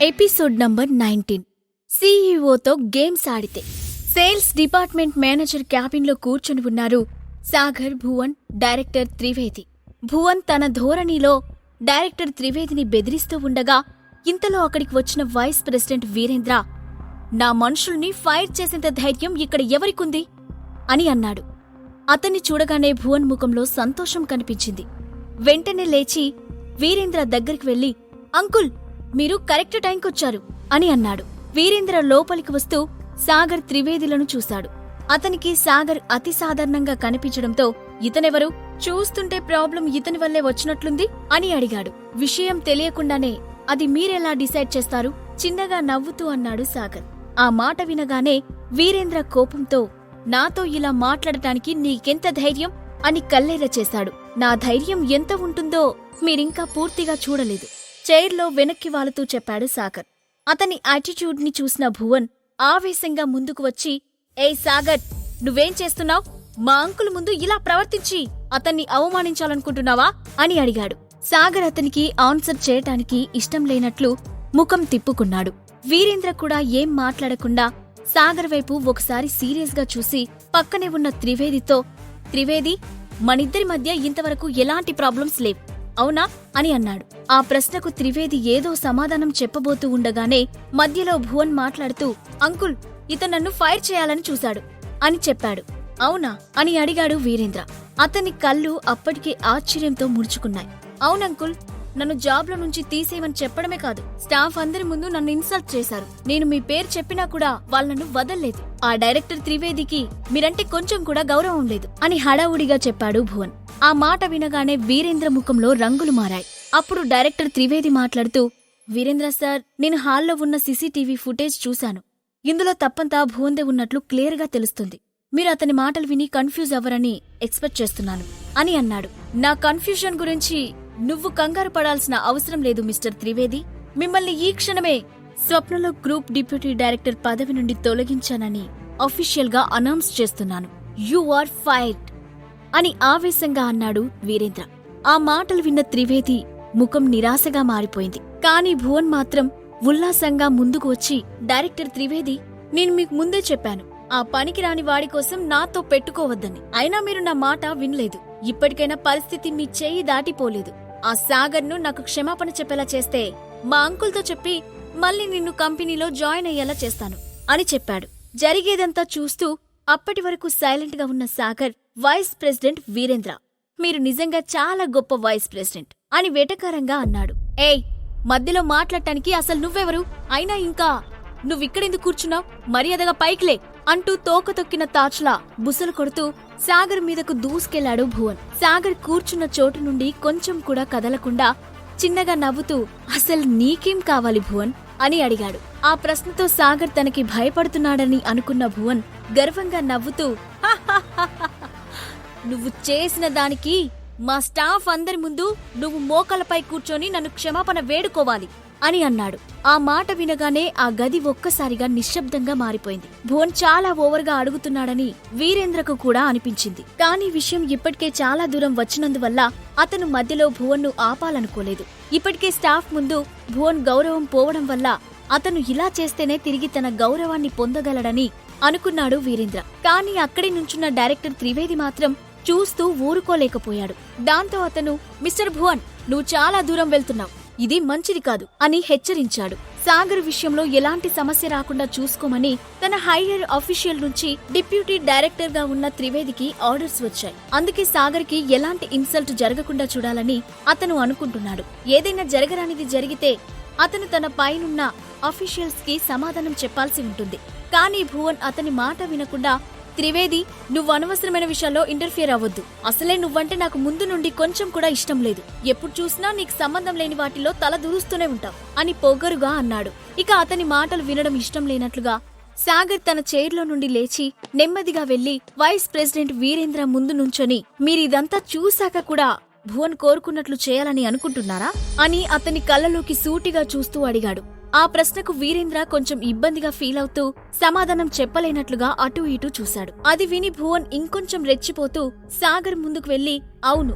Episode number 19. సీఈఓతో games ఆడితే. Sales department manager క్యాబిన్లో కూర్చుని ఉన్నారు సాగర్, భువన్, డైరెక్టర్ త్రివేది. భువన్ తన ధోరణిలో డైరెక్టర్ త్రివేదిని బెదిరిస్తూ ఉండగా ఇంతలో అక్కడికి వచ్చిన వైస్ ప్రెసిడెంట్ వీరేంద్ర, నా మనుషుల్ని ఫైర్ చేసేంత ధైర్యం ఇక్కడ ఎవరికుంది అని అన్నాడు. అతన్ని చూడగానే భువన్ ముఖంలో సంతోషం కనిపించింది. వెంటనే లేచి వీరేంద్ర దగ్గరికి వెళ్లి, అంకుల్, మీరు కరెక్ట్ టైంకొచ్చారు అని అన్నాడు. వీరేంద్ర లోపలికి వస్తూ సాగర్, త్రివేదిలను చూశాడు. అతనికి సాగర్ అతి సాధారణంగా కనిపించడంతో ఇతనెవరు, చూస్తుంటే ప్రాబ్లం ఇతని వల్లే వచ్చినట్లుంది అని అడిగాడు. విషయం తెలియకుండానే అది మీరెలా డిసైడ్ చేస్తారు? చిన్నగా నవ్వుతూ అన్నాడు సాగర్. ఆ మాట వినగానే వీరేంద్ర కోపంతో, నాతో ఇలా మాట్లాడటానికి నీకెంత ధైర్యం అని కళ్ళెర్ర చేశాడు. నా ధైర్యం ఎంత ఉంటుందో మీరింకా పూర్తిగా చూడలేదు, చైర్లో వెనక్కి వాలుతూ చెప్పాడు సాగర్. అతని యాటిట్యూడ్ ని చూసిన భువన్ ఆవేశంగా ముందుకు వచ్చి, ఏయ్ సాగర్, నువ్వేం చేస్తున్నావ్? మా అంకుల్ ముందు ఇలా ప్రవర్తించి అతన్ని అవమానించాలనుకుంటున్నావా అని అడిగాడు. సాగర్ అతనికి ఆన్సర్ చేయటానికి ఇష్టం లేనట్లు ముఖం తిప్పుకున్నాడు. వీరేంద్ర కూడా ఏం మాట్లాడకుండా సాగర్ వైపు ఒకసారి సీరియస్ గా చూసి పక్కనే ఉన్న త్రివేదితో, త్రివేది, మనిద్దరి మధ్య ఇంతవరకు ఎలాంటి ప్రాబ్లమ్స్ లేవు, అవునా అని అన్నాడు. ఆ ప్రశ్నకు త్రివేది ఏదో సమాధానం చెప్పబోతూ ఉండగానే మధ్యలో భువన్ మాట్లాడుతూ, అంకుల్, ఇతను నన్ను ఫైర్ చేయాలని చూశాడు అని చెప్పాడు. అవునా అని అడిగాడు వీరేంద్ర. అతని కళ్ళు అప్పటికే ఆశ్చర్యంతో ముడుచుకున్నాయి. అవునంకుల్, నన్ను జాబ్లో నుంచి తీసేయమని చెప్పడమే కాదు, స్టాఫ్ అందరి ముందు నన్ను ఇన్సల్ట్ చేశారు. నేను మీ పేరు చెప్పినా కూడా వాళ్ళు నన్ను వదల్లేదు. ఆ డైరెక్టర్ త్రివేదికి మీరంటే కొంచెం కూడా గౌరవం లేదు అని హడావుడిగా చెప్పాడు భువన్. ఆ మాట వినగానే వీరేంద్ర ముఖంలో రంగులు మారాయి. అప్పుడు డైరెక్టర్ త్రివేది మాట్లాడుతూ, వీరేంద్ర సార్, నేను హాల్లో ఉన్న సీసీటీవీ ఫుటేజ్ చూశాను. ఇందులో తప్పంతా భువన్దే ఉన్నట్లు క్లియర్గా తెలుస్తుంది. మీరు అతని మాటలు విని కన్ఫ్యూజ్ అవ్వరని ఎక్స్పెక్ట్ చేస్తున్నాను అని అన్నాడు. నా కన్ఫ్యూజన్ గురించి నువ్వు కంగారు పడాల్సిన అవసరం లేదు మిస్టర్ త్రివేది. మిమ్మల్ని ఈ క్షణమే స్వప్నలో గ్రూప్ డిప్యూటీ డైరెక్టర్ పదవి నుండి తొలగించానని అఫీషియల్ గా అనౌన్స్ చేస్తున్నాను. యు ఆర్ ఫైర్డ్ అని ఆవేశంగా అన్నాడు వీరేంద్ర. ఆ మాటలు విన్న త్రివేది ముఖం నిరాశగా మారిపోయింది. కాని భువన్ మాత్రం ఉల్లాసంగా ముందుకు వచ్చి, డైరెక్టర్ త్రివేది, నేను మీకు ముందే చెప్పాను, ఆ పనికిరాని వాడి కోసం నాతో పెట్టుకోవద్దని. అయినా మీరు నా మాట వినలేదు. ఇప్పటికైనా పరిస్థితి మీ చేయి దాటిపోలేదు. ఆ సాగర్ను నాకు క్షమాపణ చెప్పేలా చేస్తే మా అంకుల్తో చెప్పి మళ్ళీ నిన్ను కంపెనీలో జాయిన్ అయ్యేలా చేస్తాను అని చెప్పాడు. జరిగేదంతా చూస్తూ అప్పటి వరకు సైలెంట్ గా ఉన్న సాగర్, వైస్ ప్రెసిడెంట్ వీరేంద్ర, మీరు నిజంగా చాలా గొప్ప వైస్ ప్రెసిడెంట్ అని వెటకారంగా అన్నాడు. ఏయ్, మధ్యలో మాట్లాడటానికి అసలు నువ్వెవరు? అయినా ఇంకా నువ్విక్కడెందుకు కూర్చున్నావు? మర్యాదగా పైకిలే అంటూ తోక తొక్కిన తాచ్లా బుసలు కొడుతూ సాగర్ మీదకు దూసుకెళ్లాడు భువన్. సాగర్ కూర్చున్న చోటు నుండి కొంచెం కూడా కదలకుండా చిన్నగా నవ్వుతూ, అసలు నీకేం కావాలి భువన్ అని అడిగాడు. ఆ ప్రశ్నతో సాగర్ తనకి భయపడుతున్నాడని అనుకున్న భువన్ గర్వంగా నవ్వుతూ, నువ్వు చేసిన దానికి మా స్టాఫ్ అందరి ముందు నువ్వు మోకాలపై కూర్చొని నన్ను క్షమాపణ వేడుకోవాలి అని అన్నాడు. ఆ మాట వినగానే ఆ గది ఒక్కసారిగా నిశ్శబ్దంగా మారిపోయింది. భువన్ చాలా ఓవర్గా అడుగుతున్నాడని వీరేంద్రకు కూడా అనిపించింది. కానీ విషయం ఇప్పటికే చాలా దూరం వచ్చినందువల్ల అతను మధ్యలో భువన్ను ఆపాలనుకోలేదు. ఇప్పటికే స్టాఫ్ ముందు భువన్ గౌరవం పోవడం వల్ల అతను ఇలా చేస్తేనే తిరిగి తన గౌరవాన్ని పొందగలడని అనుకున్నాడు వీరేంద్ర. కానీ అక్కడి నుంచున్న డైరెక్టర్ త్రివేది మాత్రం చూస్తూ ఊరుకోలేకపోయాడు. దాంతో అతను, మిస్టర్ భువన్, నువ్వు చాలా దూరం వెళ్తున్నావు, ఇది మంచిది కాదు అని హెచ్చరించాడు. సాగర్ విషయంలో ఎలాంటి సమస్య రాకుండా చూసుకోమని తన హైయర్ అఫీషియల్ నుంచి డిప్యూటీ డైరెక్టర్ గా ఉన్న త్రివేదికి ఆర్డర్స్ వచ్చాయి. అందుకే సాగర్ కి ఎలాంటి ఇన్సల్ట్ జరగకుండా చూడాలని అతను అనుకుంటున్నాడు. ఏదైనా జరగరానిది జరిగితే అతను తన పైనున్న అఫీషియల్స్ కి సమాధానం చెప్పాల్సి ఉంటుంది. కానీ భువన్ అతని మాట వినకుండా, త్రివేది, నువ్వు అనవసరమైన విషయాల్లో ఇంటర్ఫియర్ అవ్వద్దు. అసలే నువ్వంటే నాకు ముందు నుండి కొంచెం కూడా ఇష్టం లేదు. ఎప్పుడు చూసినా నీకు సంబంధం లేని వాటిలో తల దూరుస్తూనే ఉంటావు అని పొగరుగా అన్నాడు. ఇక అతని మాటలు వినడం ఇష్టం లేనట్లుగా సాగర్ తన చైర్లో నుండి లేచి నెమ్మదిగా వెళ్లి వైస్ ప్రెసిడెంట్ వీరేంద్ర ముందు నుంచొని, మీరిదంతా చూశాక కూడా భువన్ కోరుకున్నట్లు చేయాలని అనుకుంటున్నారా అని అతని కళ్ళలోకి సూటిగా చూస్తూ అడిగాడు. ఆ ప్రశ్నకు వీరేంద్ర కొంచెం ఇబ్బందిగా ఫీల్ అవుతూ సమాధానం చెప్పలేనట్లుగా అటూ ఇటూ చూశాడు. అది విని భువన్ ఇంకొంచెం రెచ్చిపోతూ సాగర్ ముందుకు వెళ్లి, అవును,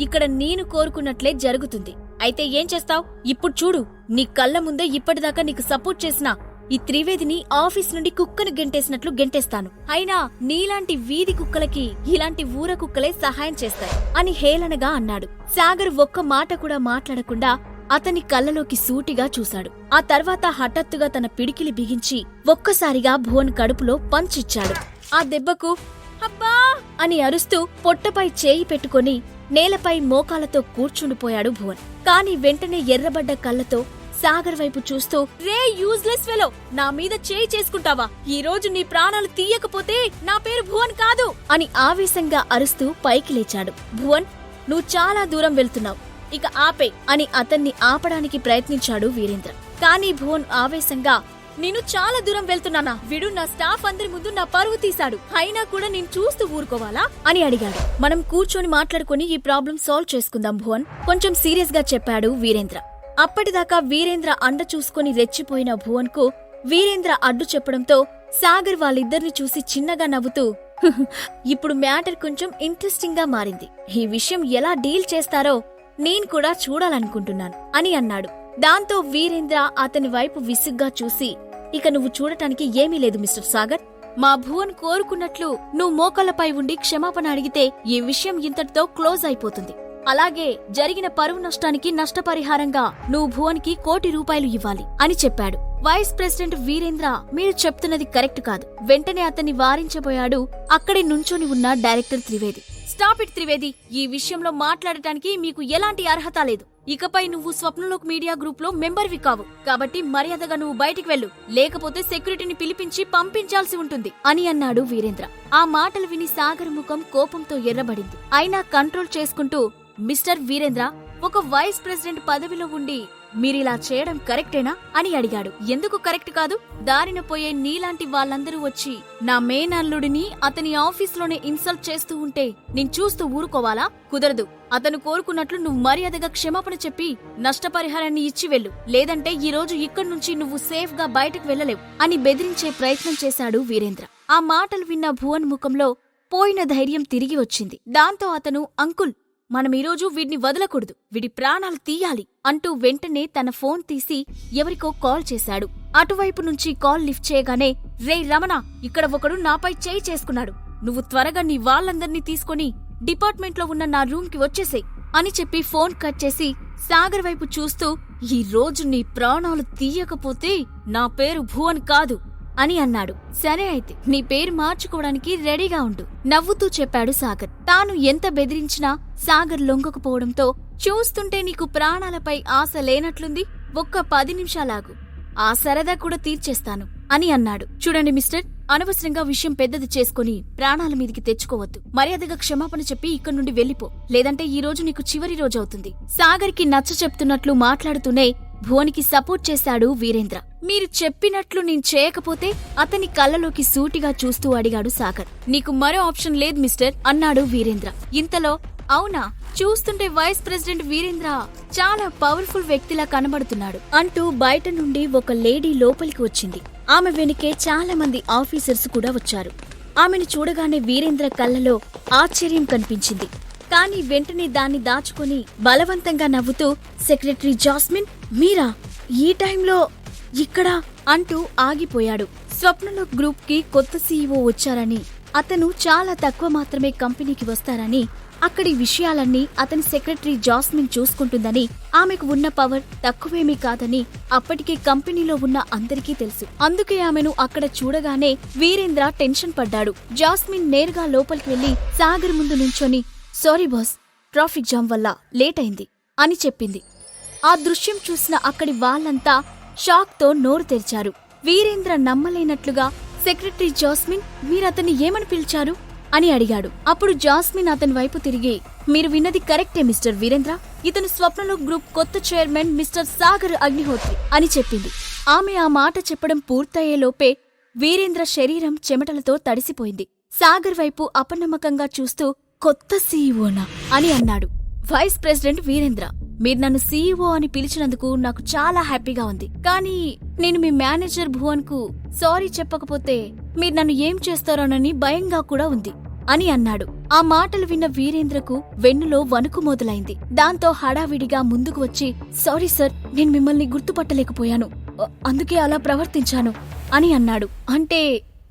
ఇక్కడ నేను కోరుకున్నట్లే జరుగుతుంది. అయితే ఏం చేస్తావ్? ఇప్పుడు చూడు నీ కళ్ళ ముందే ఇప్పటిదాకా నీకు సపోర్ట్ చేసిన ఈ త్రివేదిని ఆఫీస్ నుండి కుక్కను గెంటేసినట్లు గెంటేస్తాను. అయినా నీలాంటి వీధి కుక్కలకి ఇలాంటి ఊర కుక్కలే సహాయం చేస్తాయి అని హేళనగా అన్నాడు. సాగర్ ఒక్క మాట కూడా మాట్లాడకుండా అతని కళ్ళలోకి సూటిగా చూశాడు. ఆ తర్వాత హఠాత్తుగా తన పిడికిలి బిగించి ఒక్కసారిగా భువన్ కడుపులో పంచిచ్చాడు. ఆ దెబ్బకు అబ్బా అని అరుస్తూ పొట్టపై చేయి పెట్టుకుని నేలపై మోకాలతో కూర్చుండిపోయాడు భువన్. కాని వెంటనే ఎర్రబడ్డ కళ్ళతో సాగర్ వైపు చూస్తూ, రే యూజ్లెస్ ఫెలో, నా మీద చేయి చేసుకుంటావా? ఈ రోజు నీ ప్రాణాలు తీయకపోతే నా పేరు భువన్ కాదు అని ఆవేశంగా అరుస్తూ పైకి లేచాడు. భువన్, నువ్వు చాలా దూరం వెళ్తున్నావు, ఇక ఆపే అని అతన్ని ఆపడానికి ప్రయత్నించాడు వీరేంద్ర. కానీ భువన్ ఆవేశంగా, నేను చాలా దూరం వెళ్తున్నానా? వీడు నా స్టాఫ్ అందరి ముందు నా పరువు తీశాడు, అయినా కూడా నేను చూస్తూ ఊరుకోవాలా అని అడిగాడు. మనం కూర్చొని మాట్లాడుకుని ఈ ప్రాబ్లం సాల్వ్ చేసుకుందాం భువన్, కొంచెం సీరియస్ గా చెప్పాడు వీరేంద్ర. అప్పటిదాకా వీరేంద్ర అండ చూసుకుని రెచ్చిపోయిన భువన్ కు వీరేంద్ర అడ్డు చెప్పడంతో సాగర్ వాళ్ళిద్దరిని చూసి చిన్నగా నవ్వుతూ, ఇప్పుడు మ్యాటర్ కొంచెం ఇంట్రెస్టింగ్ గా మారింది, ఈ విషయం ఎలా డీల్ చేస్తారో నేను కూడా చూడాలనుకుంటున్నాను అని అన్నాడు. దాంతో వీరేంద్ర అతని వైపు విసుగ్గా చూసి, ఇక నువ్వు చూడటానికి ఏమీ లేదు మిస్టర్ సాగర్. మా భువన్ కోరుకున్నట్లు నువ్వు మోకాళ్లపై ఉండి క్షమాపణ అడిగితే ఈ విషయం ఇంతటితో క్లోజ్ అయిపోతుంది. అలాగే జరిగిన పరువు నష్టానికి నష్టపరిహారంగా నువ్వు భువన్కి 1 కోటి రూపాయలు ఇవ్వాలి అని చెప్పాడు. వైస్ ప్రెసిడెంట్ వీరేంద్ర, మీరు చెప్తున్నది కరెక్ట్ కాదు. వెంటనే అతన్ని వారించబోయాడు అక్కడే నుంచొని ఉన్న director Trivedi. Stop it Trivedi, ఈ విషయంలో మాట్లాడటానికి మీకు ఎలాంటి అర్హత లేదు. ఇకపై నువ్వు స్వప్నలోక్ మీడియా గ్రూప్ లో మెంబర్వి కావు, కాబట్టి మర్యాదగా నువ్వు బయటికి వెళ్ళు, లేకపోతే సెక్యూరిటీని పిలిపించి పంపించాల్సి ఉంటుంది అని అన్నాడు వీరేంద్ర. ఆ మాటలు విని సాగర్ ముఖం కోపంతో ఎర్రబడింది. అయినా కంట్రోల్ చేసుకుంటూ, మిస్టర్ వీరేంద్ర, ఒక వైస్ ప్రెసిడెంట్ పదవిలో ఉండి మీరిలా చేయడం కరెక్టేనా అని అడిగాడు. ఎందుకు కరెక్ట్ కాదు? దారిన పోయే నీలాంటి వాళ్ళందరూ వచ్చి నా మేనల్లుడిని అతని ఆఫీస్లోనే ఇన్సల్ట్ చేస్తూ ఉంటే నేను చూస్తూ ఊరుకోవాలా? కుదరదు. అతను కోరుకున్నట్లు నువ్వు మర్యాదగా క్షమాపణ చెప్పి నష్టపరిహారాన్ని ఇచ్చి వెళ్ళు, లేదంటే ఈ రోజు ఇక్కడి నుంచి నువ్వు సేఫ్ గా బయటకు వెళ్లలేవు అని బెదిరించే ప్రయత్నం చేశాడు వీరేంద్ర. ఆ మాటలు విన్న భువన్ ముఖంలో పోయిన ధైర్యం తిరిగి వచ్చింది. దాంతో అతను, అంకుల్, మనం ఈరోజు వీడిని వదలకూడదు, వీడి ప్రాణాలు తీయాలి అంటూ వెంటనే తన ఫోన్ తీసి ఎవరికో కాల్ చేశాడు. అటువైపు నుంచి కాల్ లిఫ్ట్ చేయగానే, రే రమణ, ఇక్కడ ఒకడు నాపై చేయి చేసుకున్నాడు, నువ్వు త్వరగా నీ వాళ్ళందర్నీ తీసుకుని డిపార్ట్మెంట్లో ఉన్న నా రూమ్ కి వచ్చేసేయ్ అని చెప్పి ఫోన్ కట్ చేసి సాగర్ వైపు చూస్తూ, ఈ రోజు నీ ప్రాణాలు తీయకపోతే నా పేరు భువన్ కాదు అని అన్నాడు. సరే అయితే నీ పేరు మార్చుకోవడానికి రెడీగా ఉండు నవ్వుతూ చెప్పాడు సాగర్. తాను ఎంత బెదిరించినా సాగర్ లొంగకపోవడంతో, చూస్తుంటే నీకు ప్రాణాలపై ఆశ లేనట్లుంది, ఒక్క 10 నిమిషాలాగు, ఆ సరదా కూడా తీర్చేస్తాను అని అన్నాడు. చూడండి మిస్టర్, అనవసరంగా విషయం పెద్దది చేసుకుని ప్రాణాల మీదికి తెచ్చుకోవద్దు. మర్యాదగా క్షమాపణ చెప్పి ఇక్కడి నుండి వెళ్లిపో, లేదంటే ఈ రోజు నీకు చివరి రోజు అవుతుంది. సాగర్ కి నచ్చ చెప్తున్నట్లు మాట్లాడుతూనే భువన్కి సపోర్ట్ చేశాడు వీరేంద్ర. మీరు చెప్పినట్లు నేను చేయకపోతే అతని కళ్ళలోకి సూటిగా చూస్తూ అడిగాడు సాగర్. నీకు మరో ఆప్షన్ లేదు మిస్టర్ అన్నాడు వీరేంద్ర. ఇంతలో, అవునా, చూస్తుంటే వైస్ ప్రెసిడెంట్ వీరేంద్ర చాలా పవర్ఫుల్ వ్యక్తిలా కనబడుతున్నాడు అంటూ బయట నుండి ఒక లేడీ లోపలికి వచ్చింది. ఆమె వెనుకే చాలా మంది ఆఫీసర్స్ కూడా వచ్చారు. ఆమెను చూడగానే వీరేంద్ర కళ్ళలో ఆశ్చర్యం కనిపించింది. కానీ వెంటనే దాన్ని దాచుకుని బలవంతంగా నవ్వుతూ, సెక్రటరీ జాస్మిన్, మీరా ఈ టైంలో ఇక్కడ అంటూ ఆగిపోయాడు. స్వప్నలోక్ గ్రూప్ కి కొత్త సీఈఓ వచ్చారని, అతను చాలా తక్కువ మాత్రమే కంపెనీకి వస్తారని, అక్కడి విషయాలన్నీ అతని సెక్రటరీ జాస్మిన్ చూసుకుంటుందని, ఆమెకు ఉన్న పవర్ తక్కువేమీ కాదని అప్పటికే కంపెనీలో ఉన్న అందరికీ తెలుసు. అందుకే ఆమెను అక్కడ చూడగానే వీరేంద్ర టెన్షన్ పడ్డాడు. జాస్మిన్ నేరుగా లోపలికి వెళ్లి సాగర్ ముందు నుంచొని, సారీ బాస్, ట్రాఫిక్ జామ్ వల్ల లేట్ అయింది అని చెప్పింది. ఆ దృశ్యం చూసిన అక్కడి వాళ్ళంతా షాక్ తో నోరు తెరిచారు. వీరేంద్ర నమ్మలేనట్లుగా, సెక్రటరీ జాస్మిన్, మీరతన్ని ఏమని పిలిచారు అని అడిగాడు. అప్పుడు జాస్మిన్ అతని వైపు తిరిగి, మీరు విన్నది కరెక్టే మిస్టర్ వీరేంద్ర, ఇతను స్వప్నలోక్ గ్రూప్ కొత్త చైర్మన్ మిస్టర్ సాగర్ అగ్నిహోత్రి అని చెప్పింది. ఆమె ఆ మాట చెప్పడం పూర్తయ్యేలోపే వీరేంద్ర శరీరం చెమటలతో తడిసిపోయింది. సాగర్ వైపు అపనమ్మకంగా చూస్తూ, కొత్త సీఈఓనా అని అన్నాడు. వైస్ ప్రెసిడెంట్ వీరేంద్ర, మీరు నన్ను సీఈఓ అని పిలిచినందుకు నాకు చాలా హ్యాపీగా ఉంది. కానీ నేను మీ మేనేజర్ భువన్ కు సారీ చెప్పకపోతే మీరు నన్ను ఏం చేస్తారోనని భయంగా కూడా ఉంది. అని అన్నాడు. ఆ మాటలు విన్న వీరేంద్రకు వెన్నులో వణుకు మొదలైంది. దాంతో హడావిడిగా ముందుకు వచ్చి, సారీ సార్, నేను మిమ్మల్ని గుర్తుపట్టలేకపోయాను, అందుకే అలా ప్రవర్తించాను అని అన్నాడు. అంటే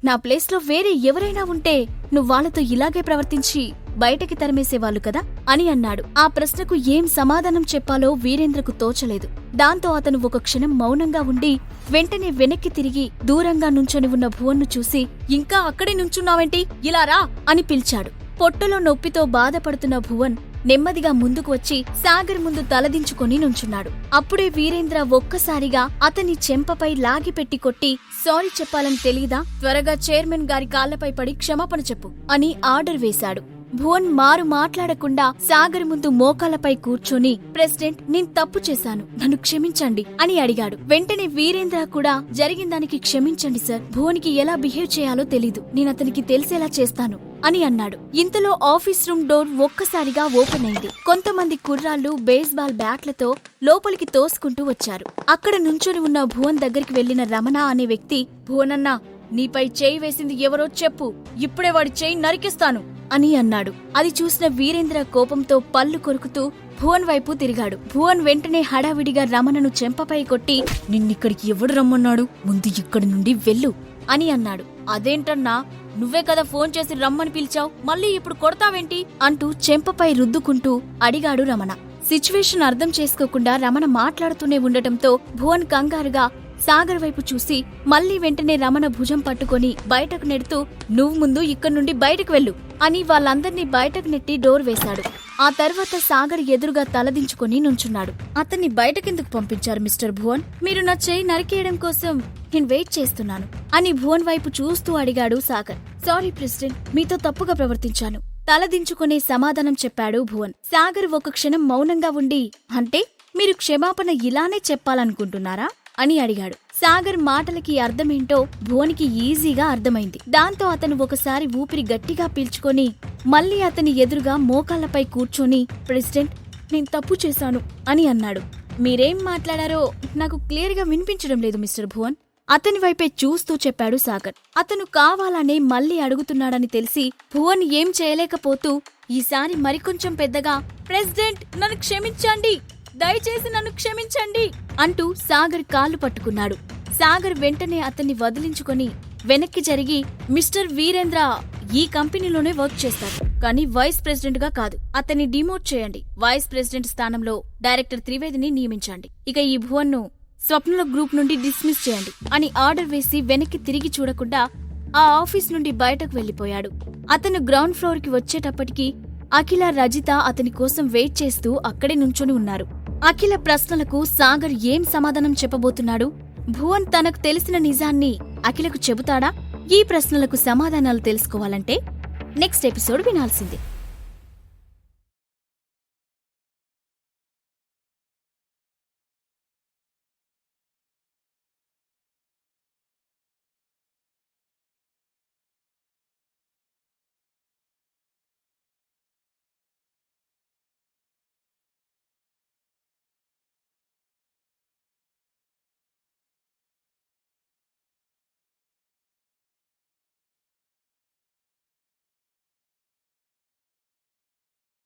నా ప్లేస్లో వేరే ఎవరైనా ఉంటే నువ్వాళ్లతో ఇలాగే ప్రవర్తించి బయటకి తరిమేసేవాళ్లు కదా అని అన్నాడు. ఆ ప్రశ్నకు ఏం సమాధానం చెప్పాలో వీరేంద్రకు తోచలేదు. దాంతో అతను ఒక క్షణం మౌనంగా ఉండి వెంటనే వెనక్కి తిరిగి దూరంగా నుంచొని ఉన్న భువన్ను చూసి, ఇంకా అక్కడే నుంచున్నావేంటి, ఇలా రా అని పిలిచాడు. పొట్టలో నొప్పితో బాధపడుతున్న భువన్ నెమ్మదిగా ముందుకు వచ్చి సాగర్ ముందు తలదించుకొని నుంచున్నాడు. అప్పుడే వీరేంద్ర ఒక్కసారిగా అతని చెంపపై లాగిపెట్టి కొట్టి, సారీ చెప్పాలని తెలీదా, త్వరగా చైర్మన్ గారి కాళ్లపై పడి క్షమాపణ చెప్పు అని ఆర్డర్ వేశాడు. భువన్ మారు మాట్లాడకుండా సాగర్ ముందు మోకాలపై కూర్చొని, ప్రెసిడెంట్, నేను తప్పు చేశాను, నన్ను క్షమించండి అని అడిగాడు. వెంటనే వీరేంద్ర కూడా, జరిగిన దానికి క్షమించండి సార్, భువన్కి ఎలా బిహేవ్ చేయాలో తెలీదు, నేనతనికి తెలిసేలా చేస్తాను అని అన్నాడు. ఇంతలో ఆఫీస్ రూమ్ డోర్ ఒక్కసారిగా ఓపెన్ అయింది. కొంతమంది కుర్రాళ్లు బేస్బాల్ బ్యాట్లతో లోపలికి తోసుకుంటూ వచ్చారు. అక్కడ నుంచొని ఉన్న భువన్ దగ్గరికి వెళ్లిన రమణ అనే వ్యక్తి, భువనన్నా, నీపై చేయి వేసింది ఎవరో చెప్పు, ఇప్పుడే వాడి చేయి నరికేస్తాను అని అన్నాడు. అది చూసిన వీరేంద్ర కోపంతో పళ్ళు కొరుకుతూ భువన్ వైపు తిరిగాడు. భువన్ వెంటనే హడావిడిగా రమణను చెంపపై కొట్టి, నిన్నిక్కడికి ఎవడు రమ్మన్నాడు, ముందు ఇక్కడి నుండి వెళ్ళు అని అన్నాడు. అదేంటన్నా, నువ్వే కదా ఫోన్ చేసి రమ్మని పిలిచావు, మళ్ళీ ఇప్పుడు కొడతావేంటి అంటూ చెంపపై రుద్దుకుంటూ అడిగాడు రమణ. సిచ్యువేషన్ అర్థం చేసుకోకుండా రమణ మాట్లాడుతూనే ఉండటంతో భువన్ కంగారుగా సాగర్ వైపు చూసి మళ్లీ వెంటనే రమణ భుజం పట్టుకొని బయటకు నెడుతూ, నువ్వు ముందు ఇక్కడి నుండి బయటకు వెళ్ళు అని వాళ్ళందర్నీ బయటకు నెట్టి డోర్ వేశాడు. ఆ తర్వాత సాగర్ ఎదురుగా తలదించుకొని నుంచున్నాడు. అతన్ని బయటకెందుకు పంపించారు మిస్టర్ భువన్, మీరు నా చేయి నరికేయడం కోసం నేను వెయిట్ చేస్తున్నాను అని భువన్ వైపు చూస్తూ అడిగాడు సాగర్. సారీ ప్రెసిడెంట్, మీతో తప్పుగా ప్రవర్తించాను తలదించుకునే సమాధానం చెప్పాడు భువన్. సాగర్ ఒక క్షణం మౌనంగా ఉండి, అంటే మీరు క్షమాపణ ఇలానే చెప్పాలనుకుంటున్నారా అని అడిగాడు. సాగర్ మాటలకి అర్థమేంటో భువన్కి ఈజీగా అర్థమైంది. దాంతో అతను ఒకసారి ఊపిరి గట్టిగా పీల్చుకొని మళ్లీ అతని ఎదురుగా మోకాళ్లపై కూర్చొని, ప్రెసిడెంట్, నేను తప్పు చేశాను అని అన్నాడు. మీరేం మాట్లాడారో నాకు క్లియర్గా వినిపించడం లేదు మిస్టర్ భువన్ అతని వైపే చూస్తూ చెప్పాడు సాగర్. అతను కావాలనే మళ్లీ అడుగుతున్నాడని తెలిసి భువన్ ఏం చేయలేకపోతూ ఈసారి మరికొంచెం పెద్దగా, ప్రెసిడెంట్, నన్ను క్షమించండి, దయచేసి నన్ను క్షమించండి అంటూ సాగర్ కాళ్ళు పట్టుకున్నాడు. సాగర్ వెంటనే అతన్ని వదిలించుకొని వెనక్కి జరిగి, మిస్టర్ వీరేంద్ర ఈ కంపెనీలోనే వర్క్ చేస్తారు, కానీ వైస్ ప్రెసిడెంట్ గా కాదు, అతన్ని డిమోట్ చేయండి, వైస్ ప్రెసిడెంట్ స్థానంలో డైరెక్టర్ త్రివేదిని నియమించండి, ఇక ఈ భువన్ను స్వప్నల గ్రూప్ నుండి డిస్మిస్ చేయండి అని ఆర్డర్ వేసి వెనక్కి తిరిగి చూడకుండా ఆ ఆఫీస్ నుండి బయటకు వెళ్లిపోయాడు. అతను గ్రౌండ్ ఫ్లోర్ కి వచ్చేటప్పటికి అఖిల, రజిత అతని కోసం వెయిట్ చేస్తూ అక్కడే నుంచొని ఉన్నారు. అఖిల ప్రశ్నలకు సాగర్ ఏం సమాధానం చెప్పబోతున్నాడు, భువన్ తనకు తెలిసిన నిజాన్ని అఖిలకు చెబుతాడా? ఈ ప్రశ్నలకు సమాధానాలు తెలుసుకోవాలంటే నెక్స్ట్ ఎపిసోడ్ వినాల్సిందే.